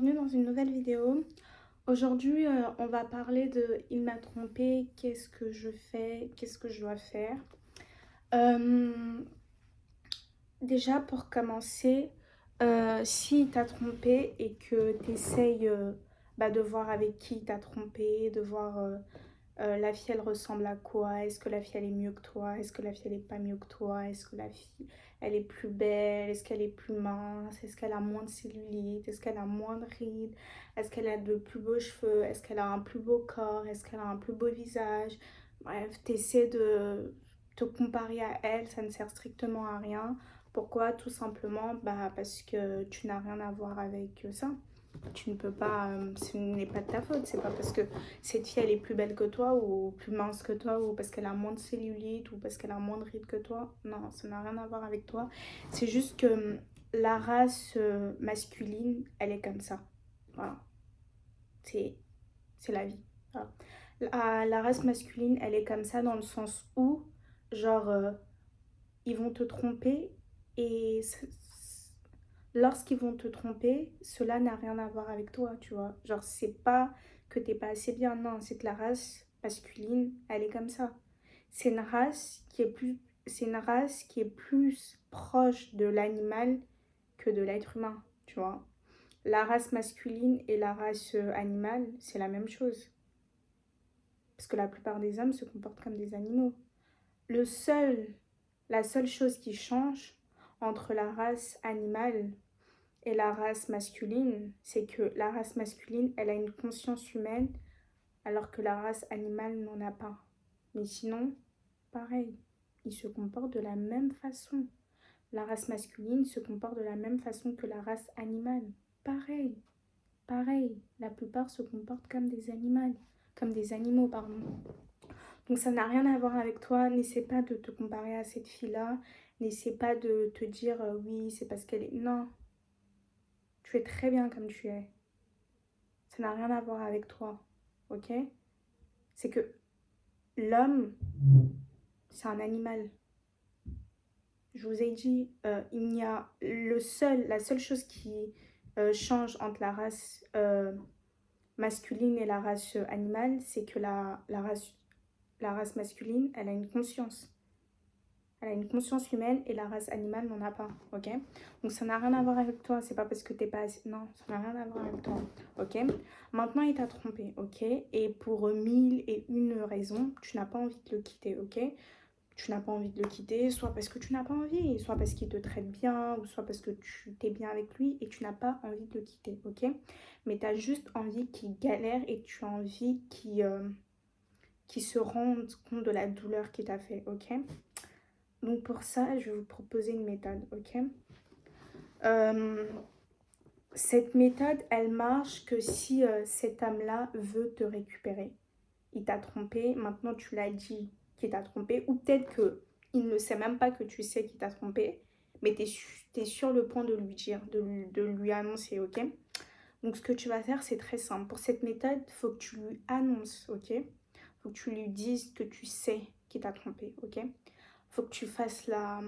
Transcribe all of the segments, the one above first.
bienvenue dans une nouvelle vidéo. Aujourd'hui, on va parler de il m'a trompé, qu'est-ce que je fais, qu'est-ce que je dois faire. Euh, Déjà, pour commencer, si il t'a trompé et que tu essayes de voir avec qui il t'a trompé, de voir la fille elle ressemble à quoi, est-ce que la fille elle est mieux que toi, est-ce que la fille elle est pas mieux que toi, est-ce que la fille elle est plus belle, est-ce qu'elle est plus mince, est-ce qu'elle a moins de cellulite, est-ce qu'elle a moins de rides, est-ce qu'elle a de plus beaux cheveux, est-ce qu'elle a un plus beau corps, est-ce qu'elle a un plus beau visage. Bref, t'essaies de te comparer à elle, ça ne sert strictement à rien. Pourquoi? Tout simplement parce que tu n'as rien à voir avec ça. Tu ne peux pas, ce n'est pas de ta faute, c'est pas parce que cette fille elle est plus belle que toi ou plus mince que toi ou parce qu'elle a moins de cellulite ou parce qu'elle a moins de rides que toi. Non, ça n'a rien à voir avec toi. C'est juste que la race masculine, elle est comme ça. Voilà, c'est la vie. Voilà. La race masculine, elle est comme ça dans le sens où, genre, ils vont te tromper et lorsqu'ils vont te tromper, cela n'a rien à voir avec toi, tu vois. Genre, c'est pas que t'es pas assez bien, non, c'est que la race masculine, elle est comme ça. C'est une race qui est plus, c'est une race qui est plus proche de l'animal que de l'être humain, tu vois. La race masculine et la race animale, c'est la même chose. Parce que la plupart des hommes se comportent comme des animaux. Le seul, la seule chose qui change entre la race animale et la race masculine, c'est que la race masculine, elle a une conscience humaine, alors que la race animale n'en a pas. Mais sinon, pareil, ils se comportent de la même façon. La race masculine se comporte de la même façon que la race animale. Pareil, pareil. La plupart se comportent comme des animaux, pardon. Donc ça n'a rien à voir avec toi. N'essaie pas de te comparer à cette fille-là. N'essaie pas de te dire oui, c'est parce qu'elle est. Non, tu es très bien comme tu es. Ça n'a rien à voir avec toi. Ok? C'est que l'homme, c'est un animal. Je vous ai dit, il n'y a la seule chose qui change entre la race masculine et la race animale, c'est que la race masculine, elle a une conscience. Elle a une conscience humaine et la race animale n'en a pas, ok? Donc ça n'a rien à voir avec toi, c'est pas parce que t'es pas assez... Non, ça n'a rien à voir avec toi, ok? Maintenant, il t'a trompé, ok? Et pour mille et une raisons, tu n'as pas envie de le quitter, ok? Tu n'as pas envie de le quitter, soit parce que tu n'as pas envie, soit parce qu'il te traite bien, ou soit parce que tu t'es bien avec lui et tu n'as pas envie de le quitter, ok? Mais tu as juste envie qu'il galère et tu as envie qu'il se rende compte de la douleur qu'il t'a fait, ok? Donc pour ça, je vais vous proposer une méthode, ok? Euh, Cette méthode, elle marche que si cet homme-là veut te récupérer. Il t'a trompé, maintenant tu l'as dit qu'il t'a trompé, ou peut-être qu'il ne sait même pas que tu sais qu'il t'a trompé, mais tu es sur le point de lui dire, de lui annoncer, ok? Donc ce que tu vas faire, c'est très simple. Pour cette méthode, il faut que tu lui annonces, ok? Il faut que tu lui dises que tu sais qu'il t'a trompé, ok? Il faut que tu fasses la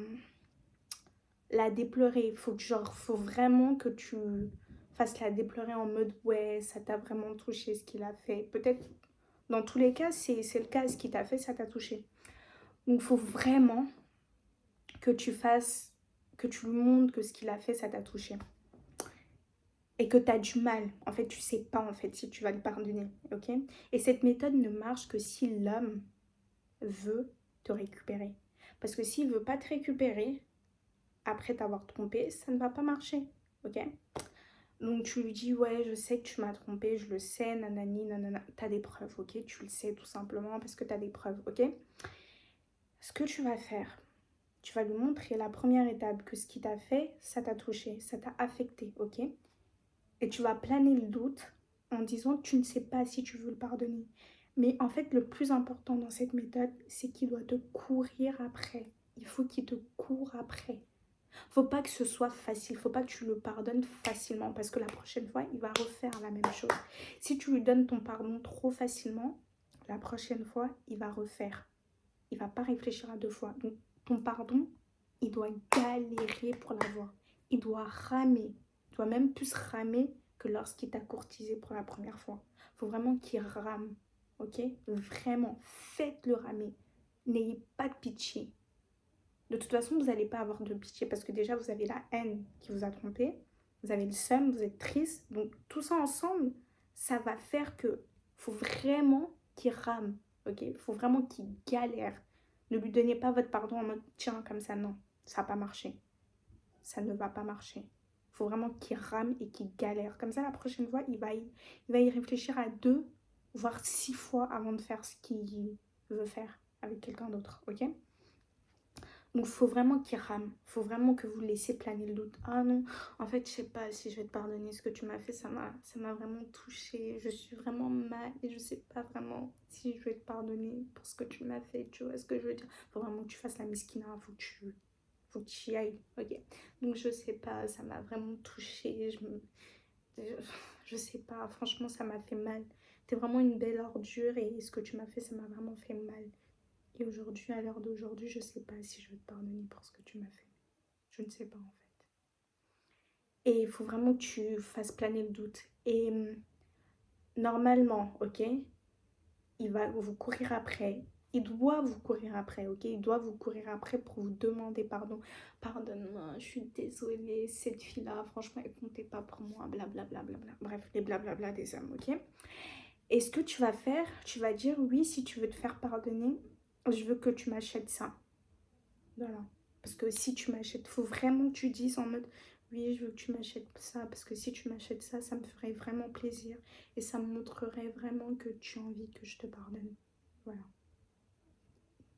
déplorer. Faut vraiment que tu fasses la déplorer en mode ouais, ça t'a vraiment touché ce qu'il a fait. Peut-être dans tous les cas, c'est le cas, ce qu'il t'a fait, ça t'a touché. Donc il faut vraiment que tu fasses, que tu lui montres que ce qu'il a fait, ça t'a touché. Et que tu as du mal. En fait, tu sais pas en fait si tu vas le pardonner, ok? Et cette méthode ne marche que si l'homme veut te récupérer. Parce que s'il veut pas te récupérer, après t'avoir trompé, ça ne va pas marcher, ok? Donc tu lui dis, ouais, je sais que tu m'as trompé, je le sais, nanani, nanana. T'as des preuves, ok? Tu le sais tout simplement parce que t'as des preuves, ok? Ce que tu vas faire, tu vas lui montrer la première étape que ce qui t'a fait, ça t'a touché, ça t'a affecté, ok? Et tu vas planer le doute en disant que tu ne sais pas si tu veux le pardonner. Mais en fait, le plus important dans cette méthode, c'est qu'il doit te courir après. Il faut qu'il te court après. Faut pas que ce soit facile, faut pas que tu le pardonnes facilement parce que la prochaine fois, il va refaire la même chose. Si tu lui donnes ton pardon trop facilement, la prochaine fois, il va refaire. Il va pas réfléchir à deux fois. Donc, ton pardon, il doit galérer pour l'avoir. Il doit ramer. Il doit même plus ramer que lorsqu'il t'a courtisé pour la première fois. Il faut vraiment qu'il rame, ok? Vraiment, faites-le ramer. N'ayez pas de pitié. De toute façon, vous n'allez pas avoir de pitié parce que déjà, vous avez la haine qui vous a trompé. Vous avez le seum, vous êtes triste. Donc, tout ça ensemble, ça va faire que faut vraiment qu'il rame, ok? Il faut vraiment qu'il galère. Ne lui donnez pas votre pardon en mode tiens, comme ça, non. Ça n'a pas marché. Ça ne va pas marcher. Il faut vraiment qu'il rame et qu'il galère. Comme ça, la prochaine fois, il va y réfléchir à 2, voire 6 fois avant de faire ce qu'il veut faire avec quelqu'un d'autre, ok? Donc, il faut vraiment qu'il rame. Il faut vraiment que vous laissiez planer le doute. Ah non, en fait, je sais pas si je vais te pardonner ce que tu m'as fait. Ça m'a vraiment touchée. Je suis vraiment mal et je sais pas vraiment si je vais te pardonner pour ce que tu m'as fait. Tu vois ce que je veux dire? Il faut vraiment que tu fasses la miskina. Faut que tu y ailles. Ok. Donc, je sais pas. Ça m'a vraiment touchée. Je sais pas. Franchement, ça m'a fait mal. T'es vraiment une belle ordure et ce que tu m'as fait, ça m'a vraiment fait mal. Et aujourd'hui, à l'heure d'aujourd'hui, je sais pas si je vais te pardonner pour ce que tu m'as fait. Je ne sais pas en fait. Et il faut vraiment que tu fasses planer le doute. Et normalement, ok, il va vous courir après. Il doit vous courir après, ok? Il doit vous courir après pour vous demander pardon. Pardonne-moi, je suis désolée, cette fille-là, franchement, elle comptait pas pour moi, blablabla. Bref, les blablabla des hommes, ok? Et ce que tu vas faire, tu vas dire oui, si tu veux te faire pardonner, je veux que tu m'achètes ça. Voilà. Parce que si tu m'achètes, faut vraiment que tu dises en mode oui, je veux que tu m'achètes ça. Parce que si tu m'achètes ça, ça me ferait vraiment plaisir. Et ça me montrerait vraiment que tu as envie que je te pardonne. Voilà.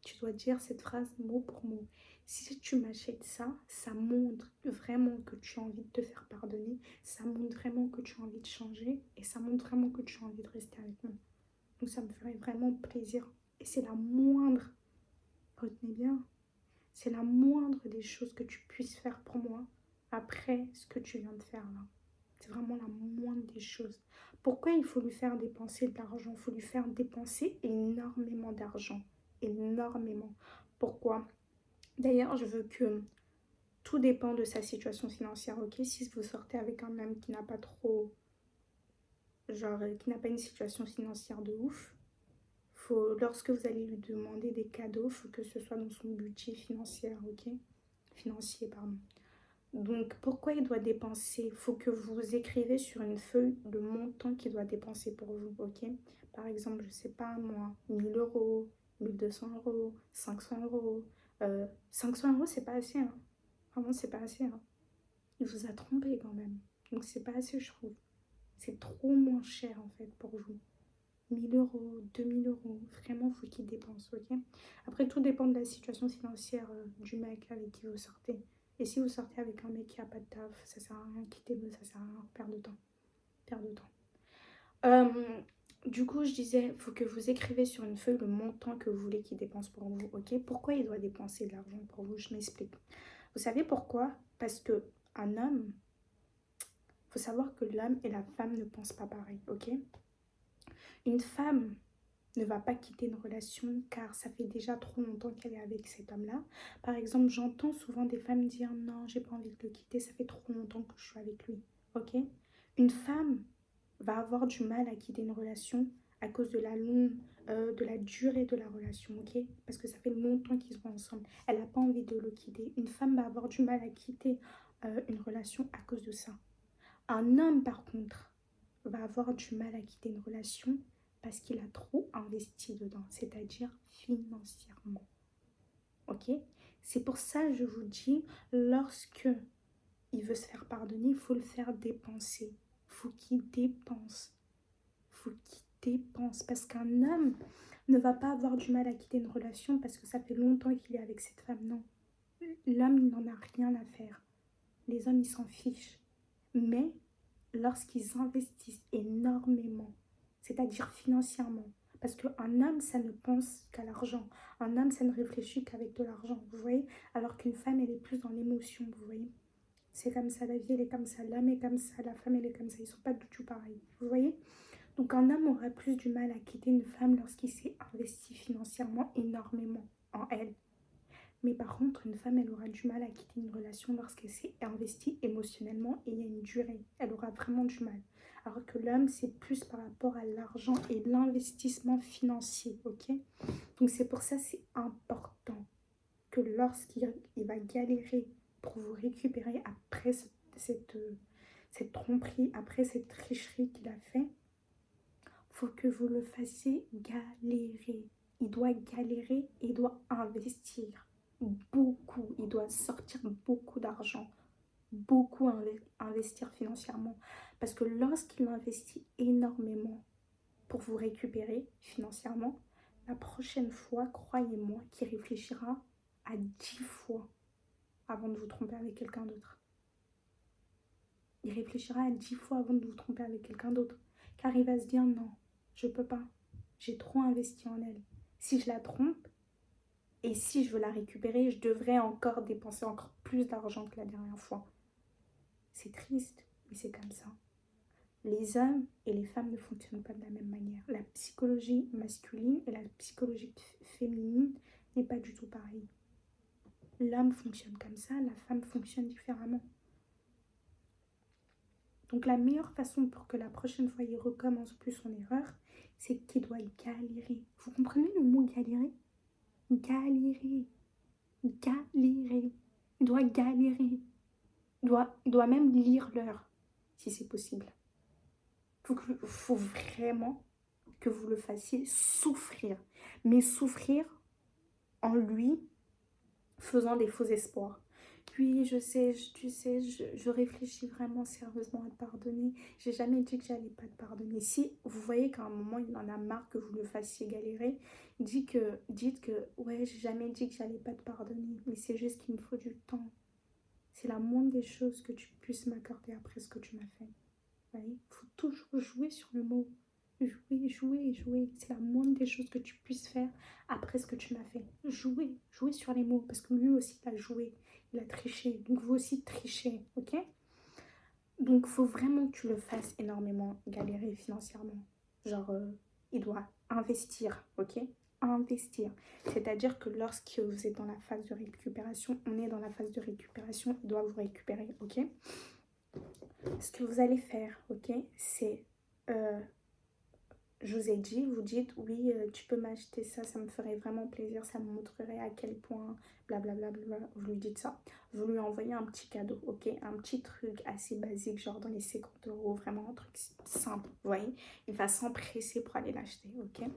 Tu dois dire cette phrase mot pour mot. Si tu m'achètes ça, ça montre vraiment que tu as envie de te faire pardonner. Ça montre vraiment que tu as envie de changer. Et ça montre vraiment que tu as envie de rester avec moi. Donc ça me ferait vraiment plaisir. Et c'est la moindre, retenez bien, c'est la moindre des choses que tu puisses faire pour moi après ce que tu viens de faire là. C'est vraiment la moindre des choses. Pourquoi il faut lui faire dépenser de l'argent? Il faut lui faire dépenser énormément d'argent. Énormément. Pourquoi? D'ailleurs, je veux que tout dépend de sa situation financière, ok? Si vous sortez avec un homme qui n'a pas trop, genre, qui n'a pas une situation financière de ouf, lorsque vous allez lui demander des cadeaux, il faut que ce soit dans son budget financier, ok? Financier, pardon. Donc, pourquoi il doit dépenser? Il faut que vous écrivez sur une feuille le montant qu'il doit dépenser pour vous, ok? Par exemple, je sais pas moi, 1 000 euros, 1 200 euros, 500 euros. 500 euros, c'est pas assez, hein. Vraiment, c'est pas assez, hein. Il vous a trompé quand même. Donc, c'est pas assez, je trouve. C'est trop moins cher, en fait, pour vous. 1 000 euros, 2 000 euros, vraiment, faut qu'il dépense, ok? Après, tout dépend de la situation financière du mec avec qui vous sortez. Et si vous sortez avec un mec qui a pas de taf, ça sert à rien, quittez-le, ça sert à rien, perdre de temps. Perdre de temps. Du coup, je disais, il faut que vous écrivez sur une feuille le montant que vous voulez qu'il dépense pour vous, ok? Pourquoi il doit dépenser de l'argent pour vous? Je m'explique. Vous savez pourquoi? Parce que un homme, faut savoir que l'homme et la femme ne pensent pas pareil, ok? Une femme ne va pas quitter une relation car ça fait déjà trop longtemps qu'elle est avec cet homme-là. Par exemple, j'entends souvent des femmes dire non, j'ai pas envie de le quitter, ça fait trop longtemps que je suis avec lui. Ok? Une femme va avoir du mal à quitter une relation à cause de la durée de la relation, ok? Parce que ça fait longtemps qu'ils sont ensemble. Elle n'a pas envie de le quitter. Une femme va avoir du mal à quitter une relation à cause de ça. Un homme, par contre, va avoir du mal à quitter une relation parce qu'il a trop investi dedans, c'est-à-dire financièrement. Ok? C'est pour ça que je vous dis, lorsque il veut se faire pardonner, il faut le faire dépenser. Il faut qu'il dépense. Il faut qu'il dépense. Parce qu'un homme ne va pas avoir du mal à quitter une relation parce que ça fait longtemps qu'il est avec cette femme. Non. L'homme, il n'en a rien à faire. Les hommes, ils s'en fichent. Mais lorsqu'ils investissent énormément, c'est-à-dire financièrement, parce qu'un homme, ça ne pense qu'à l'argent. Un homme, ça ne réfléchit qu'avec de l'argent, vous voyez? Alors qu'une femme, elle est plus dans l'émotion, vous voyez? C'est comme ça, la vie, elle est comme ça, l'homme est comme ça, la femme, elle est comme ça. Ils ne sont pas du tout pareils, vous voyez? Donc un homme aura plus du mal à quitter une femme lorsqu'il s'est investi financièrement énormément en elle. Mais par contre, une femme, elle aura du mal à quitter une relation lorsqu'elle s'est investie émotionnellement et il y a une durée. Elle aura vraiment du mal. Alors que l'homme, c'est plus par rapport à l'argent et l'investissement financier, ok? Donc c'est pour ça c'est important que lorsqu'il va galérer pour vous récupérer après cette tromperie, après cette tricherie qu'il a fait, faut que vous le fassiez galérer. Il doit galérer et il doit investir beaucoup. Il doit sortir beaucoup d'argent, beaucoup investir financièrement. Parce que lorsqu'il investit énormément pour vous récupérer financièrement, la prochaine fois, croyez-moi, qu'il réfléchira à 10 fois avant de vous tromper avec quelqu'un d'autre. Il réfléchira à 10 fois avant de vous tromper avec quelqu'un d'autre. Car il va se dire non, je peux pas. J'ai trop investi en elle. Si je la trompe et si je veux la récupérer, je devrais encore dépenser encore plus d'argent que la dernière fois. C'est triste, mais c'est comme ça. Les hommes et les femmes ne fonctionnent pas de la même manière. La psychologie masculine et la psychologie féminine n'est pas du tout pareille. L'homme fonctionne comme ça, la femme fonctionne différemment. Donc la meilleure façon pour que la prochaine fois il recommence plus son erreur, c'est qu'il doit galérer. Vous comprenez le mot galérer? Galérer. Galérer. Il doit galérer. Il doit même lire l'heure, si c'est possible. Il faut vraiment que vous le fassiez souffrir. Mais souffrir en lui faisant des faux espoirs. Oui, je sais, tu sais, je réfléchis vraiment sérieusement à te pardonner. J'ai jamais dit que j'allais pas te pardonner. Si vous voyez qu'à un moment, il en a marre que vous le fassiez galérer, dites que ouais, j'ai jamais dit que j'allais pas te pardonner. Mais c'est juste qu'il me faut du temps. C'est la moindre des choses que tu puisses m'accorder après ce que tu m'as fait. Il faut toujours jouer sur le mot. Jouer, jouer, jouer. C'est la moindre des choses que tu puisses faire après ce que tu m'as fait. Jouer, jouer sur les mots. Parce que lui aussi, il a joué. Il a triché. Donc, vous aussi, trichez. Ok? Donc, il faut vraiment que tu le fasses énormément galérer financièrement. Genre, il doit investir. Ok? Investir. C'est-à-dire que lorsque vous êtes dans la phase de récupération, on est dans la phase de récupération, il doit vous récupérer. Ok? Ce que vous allez faire, ok, c'est, je vous ai dit, vous dites, oui, tu peux m'acheter ça, ça me ferait vraiment plaisir, ça me montrerait à quel point, blablabla, vous lui dites ça. Vous lui envoyez un petit cadeau, ok, un petit truc assez basique, genre dans les 50 euros, vraiment un truc simple, vous voyez. Il va s'empresser pour aller l'acheter, ok.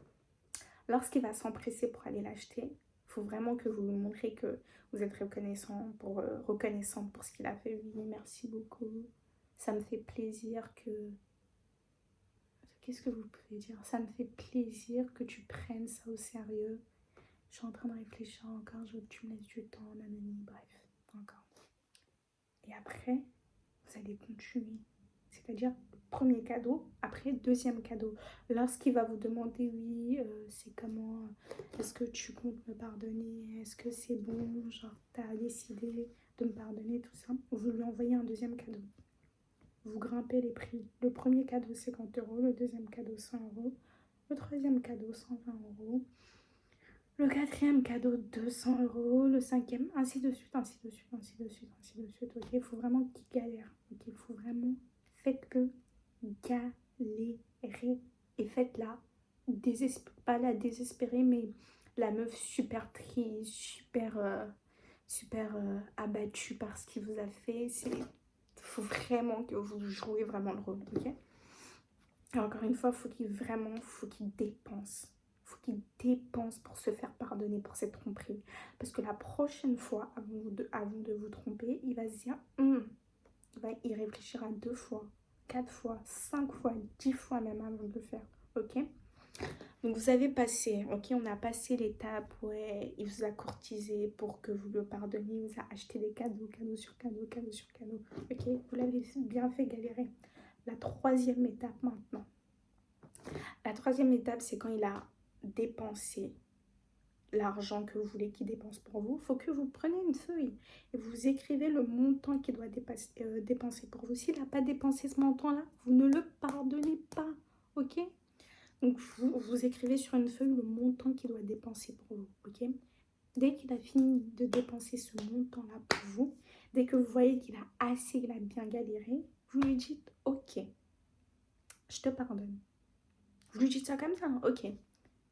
Lorsqu'il va s'empresser pour aller l'acheter, il faut vraiment que vous lui montrez que vous êtes reconnaissante pour ce qu'il a fait. Oui, merci beaucoup. Ça me fait plaisir que... Qu'est-ce que vous pouvez dire? Ça me fait plaisir que tu prennes ça au sérieux. Je suis en train de réfléchir encore, je veux que tu me laisses du temps, nanani, bref, encore. Et après, vous allez continuer. C'est-à-dire, premier cadeau, après, deuxième cadeau. Lorsqu'il va vous demander, oui, c'est comment, est-ce que tu comptes me pardonner? Est-ce que c'est bon? Genre, t'as décidé de me pardonner, tout ça. Vous lui envoyez un deuxième cadeau. Vous grimpez les prix. Le premier cadeau, 50 euros. Le deuxième cadeau, 100 euros. Le troisième cadeau, 120 euros. Le quatrième cadeau, 200 euros. Le cinquième, ainsi de suite, ainsi de suite, ainsi de suite, ainsi de suite. Ok, il faut vraiment qu'il galère. Ok, il faut vraiment, faites-le galérer. Et faites-la, pas la désespérer, mais la meuf super triste, super abattue par ce qu'il vous a fait. Il faut vraiment que vous jouez vraiment le rôle, ok? Et encore une fois, faut qu'il dépense. Faut qu'il dépense pour se faire pardonner pour cette tromperie. Parce que la prochaine fois, avant de vous tromper, il va se dire, il va y réfléchir à 2 fois, 4 fois, 5 fois, 10 fois même avant de le faire, ok? Donc vous avez passé, ok, on a passé l'étape, ouais, il vous a courtisé pour que vous le pardonniez, il vous a acheté des cadeaux, cadeau sur cadeau, cadeau sur cadeau, ok, vous l'avez bien fait galérer. La troisième étape maintenant. La troisième étape, c'est quand il a dépensé l'argent que vous voulez qu'il dépense pour vous. Il faut que vous preniez une feuille et vous écrivez le montant qu'il doit dépenser pour vous. S'il n'a pas dépensé ce montant-là, vous ne le pardonnez pas, ok? Donc, vous écrivez sur une feuille le montant qu'il doit dépenser pour vous, ok? Dès qu'il a fini de dépenser ce montant-là pour vous, dès que vous voyez qu'il a assez, il a bien galéré, vous lui dites, ok, je te pardonne. Vous lui dites ça comme ça, hein? Ok.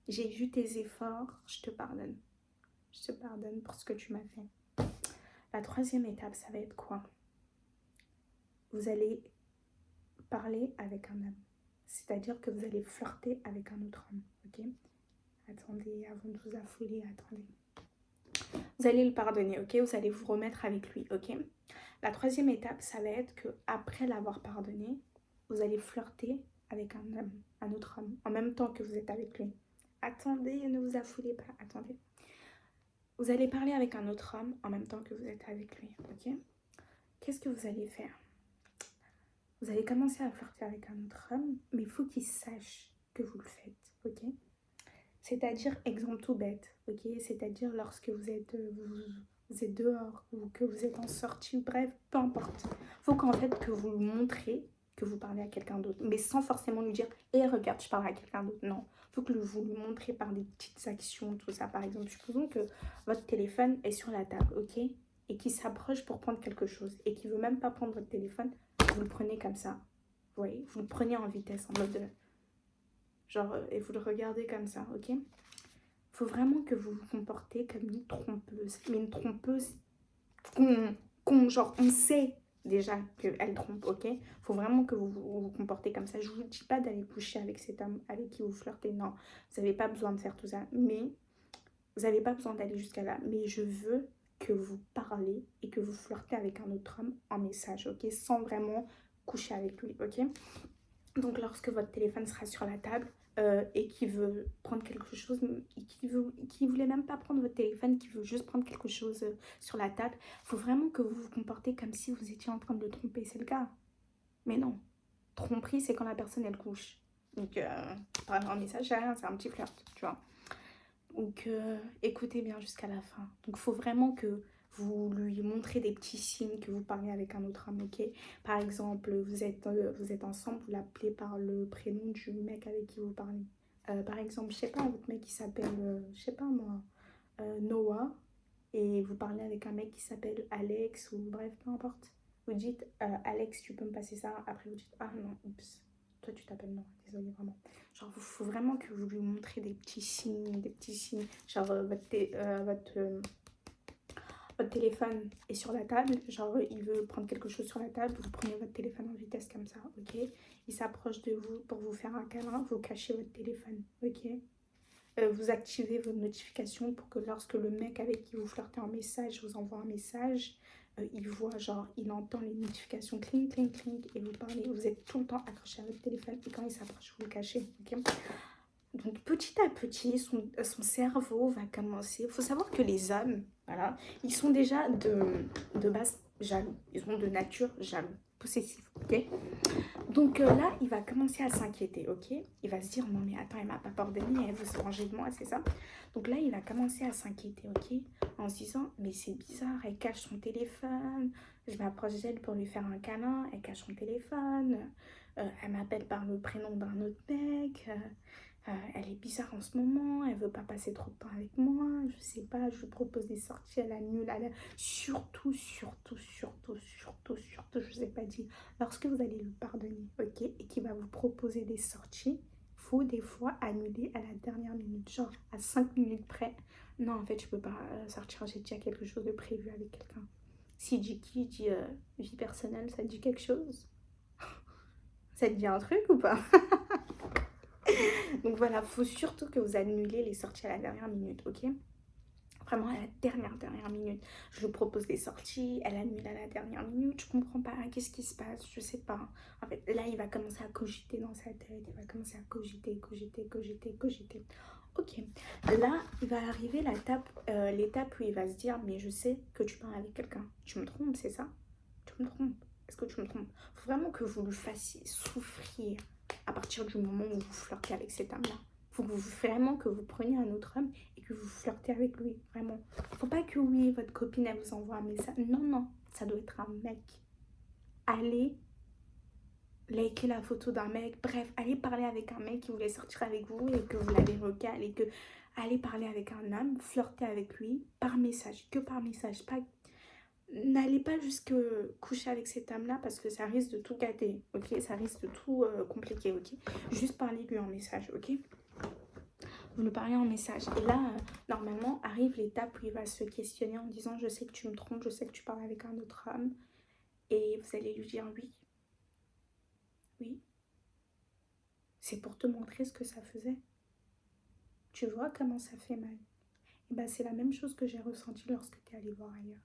J'ai vu tes efforts, je te pardonne. Je te pardonne pour ce que tu m'as fait. La troisième étape, ça va être quoi? Vous allez parler avec un homme. C'est-à-dire que vous allez flirter avec un autre homme, ok? Attendez, avant de vous affoler, attendez. Vous allez le pardonner, ok? Vous allez vous remettre avec lui, ok? La troisième étape, ça va être que après l'avoir pardonné, vous allez flirter avec un homme, un autre homme, en même temps que vous êtes avec lui. Attendez, ne vous affolez pas, attendez. Vous allez parler avec un autre homme en même temps que vous êtes avec lui, ok? Qu'est-ce que vous allez faire? Vous allez commencer à flirter avec un autre homme, mais il faut qu'il sache que vous le faites, ok? C'est-à-dire, exemple tout bête, ok? C'est-à-dire lorsque vous êtes dehors ou que vous êtes en sortie, bref, peu importe. Il faut qu'en fait que vous lui montrez que vous parlez à quelqu'un d'autre, mais sans forcément lui dire « Eh, regarde, je parle à quelqu'un d'autre ». Non, il faut que vous lui montrez par des petites actions, tout ça. Par exemple, supposons que votre téléphone est sur la table, ok? Et qu'il s'approche pour prendre quelque chose et qu'il ne veut même pas prendre votre téléphone, vous le prenez comme ça. Vous voyez, vous le prenez en vitesse, en mode... genre, et vous le regardez comme ça, ok? Faut vraiment que vous vous comportez comme une trompeuse. Mais une trompeuse genre, on sait déjà qu'elle trompe, ok? Faut vraiment que vous comportez comme ça. Je vous dis pas d'aller coucher avec cet homme avec qui vous flirtez, non. Vous n'avez pas besoin de faire tout ça. Mais vous n'avez pas besoin d'aller jusqu'à là. Mais je veux que vous parlez et que vous flirtez avec un autre homme en message, ok? Sans vraiment coucher avec lui, ok? Donc lorsque votre téléphone sera sur la table et qu'il veut prendre quelque chose, qui voulait même pas prendre votre téléphone, qui veut juste prendre quelque chose sur la table, il faut vraiment que vous vous comportez comme si vous étiez en train de le tromper, c'est le cas. Mais non, tromperie c'est quand la personne elle couche. Donc par un message, c'est rien, c'est un petit flirt, tu vois. Donc écoutez bien jusqu'à la fin. Donc il faut vraiment que vous lui montrez des petits signes que vous parlez avec un autre homme, ok? Par exemple, vous êtes ensemble, vous l'appelez par le prénom du mec avec qui vous parlez. Par exemple, je sais pas, votre mec qui s'appelle, je sais pas moi, Noah, et vous parlez avec un mec qui s'appelle Alex, ou bref, peu importe. Vous dites, Alex, tu peux me passer ça? Après, vous dites, ah non, oups, toi tu t'appelles Noah, désolé vraiment. Genre, il faut vraiment que vous lui montrez des petits signes, genre votre téléphone est sur la table, genre il veut prendre quelque chose sur la table, vous prenez votre téléphone en vitesse comme ça, ok? Il s'approche de vous pour vous faire un câlin, vous cachez votre téléphone, ok? Vous activez vos notifications pour que lorsque le mec avec qui vous flirtez en message vous envoie un message, il voit, genre, il entend les notifications clink, clink, clink, et vous parlez, vous êtes tout le temps accroché à votre téléphone, et quand il s'approche, vous le cachez, ok? Donc petit à petit, son cerveau va commencer. Il faut savoir que les hommes, voilà, ils sont déjà de base jaloux. Ils sont de nature jaloux, possessifs, ok? Donc là, il va commencer à s'inquiéter, ok? Il va se dire, non mais attends, elle m'a pas pardonné, elle veut se venger de moi, c'est ça? Donc là, il va commencer à s'inquiéter, ok? En se disant, mais c'est bizarre, elle cache son téléphone, je m'approche d'elle pour lui faire un câlin, elle cache son téléphone, elle m'appelle par le prénom d'un autre mec, elle est bizarre en ce moment, elle veut pas passer trop de temps avec moi, je sais pas, je lui propose des sorties, elle annule, surtout, je vous ai pas dit, lorsque vous allez lui pardonner, ok, et qu'il va vous proposer des sorties, faut des fois annuler à la dernière minute, genre à 5 minutes près. Non, en fait, je peux pas sortir, j'ai déjà quelque chose de prévu avec quelqu'un. Si dit qui dit vie personnelle, ça te dit quelque chose? Ça te dit un truc ou pas? Donc voilà, faut surtout que vous annulez les sorties à la dernière minute, ok? Vraiment à la dernière minute. Je lui propose des sorties, elle annule à la dernière minute, je comprends pas, qu'est-ce qui se passe, je sais pas. En fait, là, il va commencer à cogiter dans sa tête, il va commencer à cogiter. Ok, là, il va arriver l'étape où il va se dire, mais je sais que tu parles avec quelqu'un. Tu me trompes, c'est ça? Tu me trompes? Est-ce que tu me trompes? Faut vraiment que vous le fassiez souffrir à partir du moment où vous flirtez avec cet homme-là. Faut vraiment que vous preniez un autre homme et que vous flirtez avec lui, vraiment. Faut pas que oui, votre copine, elle vous envoie un message. Non, non, ça doit être un mec. Allez liker la photo d'un mec. Bref, allez parler avec un mec qui voulait sortir avec vous et que vous l'avez recalé. Allez parler avec un homme, flirter avec lui par message, que par message. Pas n'allez pas jusque coucher avec cette âme-là parce que ça risque de tout gâter, ok? Ça risque de tout compliquer, ok? Juste parlez-lui en message, ok? Vous lui parlez en message. Et là, normalement, arrive l'étape où il va se questionner en disant « Je sais que tu me trompes, je sais que tu parles avec un autre homme. » Et vous allez lui dire « Oui, oui. C'est pour te montrer ce que ça faisait. Tu vois comment ça fait mal. » Et ben, c'est la même chose que j'ai ressenti lorsque tu es allé voir ailleurs.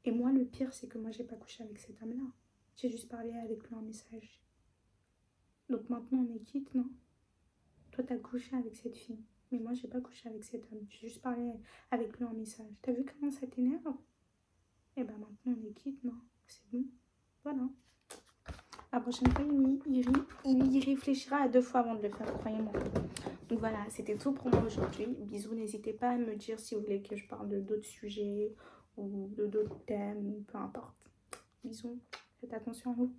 Et moi, le pire, c'est que moi, j'ai pas couché avec cet homme-là. J'ai juste parlé avec lui en message. Donc maintenant, on est quitte, non? Toi, t'as couché avec cette fille. Mais moi, j'ai pas couché avec cet homme. J'ai juste parlé avec lui en message. T'as vu comment ça t'énerve? Et ben maintenant, on est quitte, non? C'est bon. Voilà. La prochaine fois, il y réfléchira à 2 fois avant de le faire, croyez-moi. Donc voilà, c'était tout pour moi aujourd'hui. Bisous, n'hésitez pas à me dire si vous voulez que je parle de d'autres sujets ou de d'autres thèmes, peu importe. Bisous, faites attention à vous.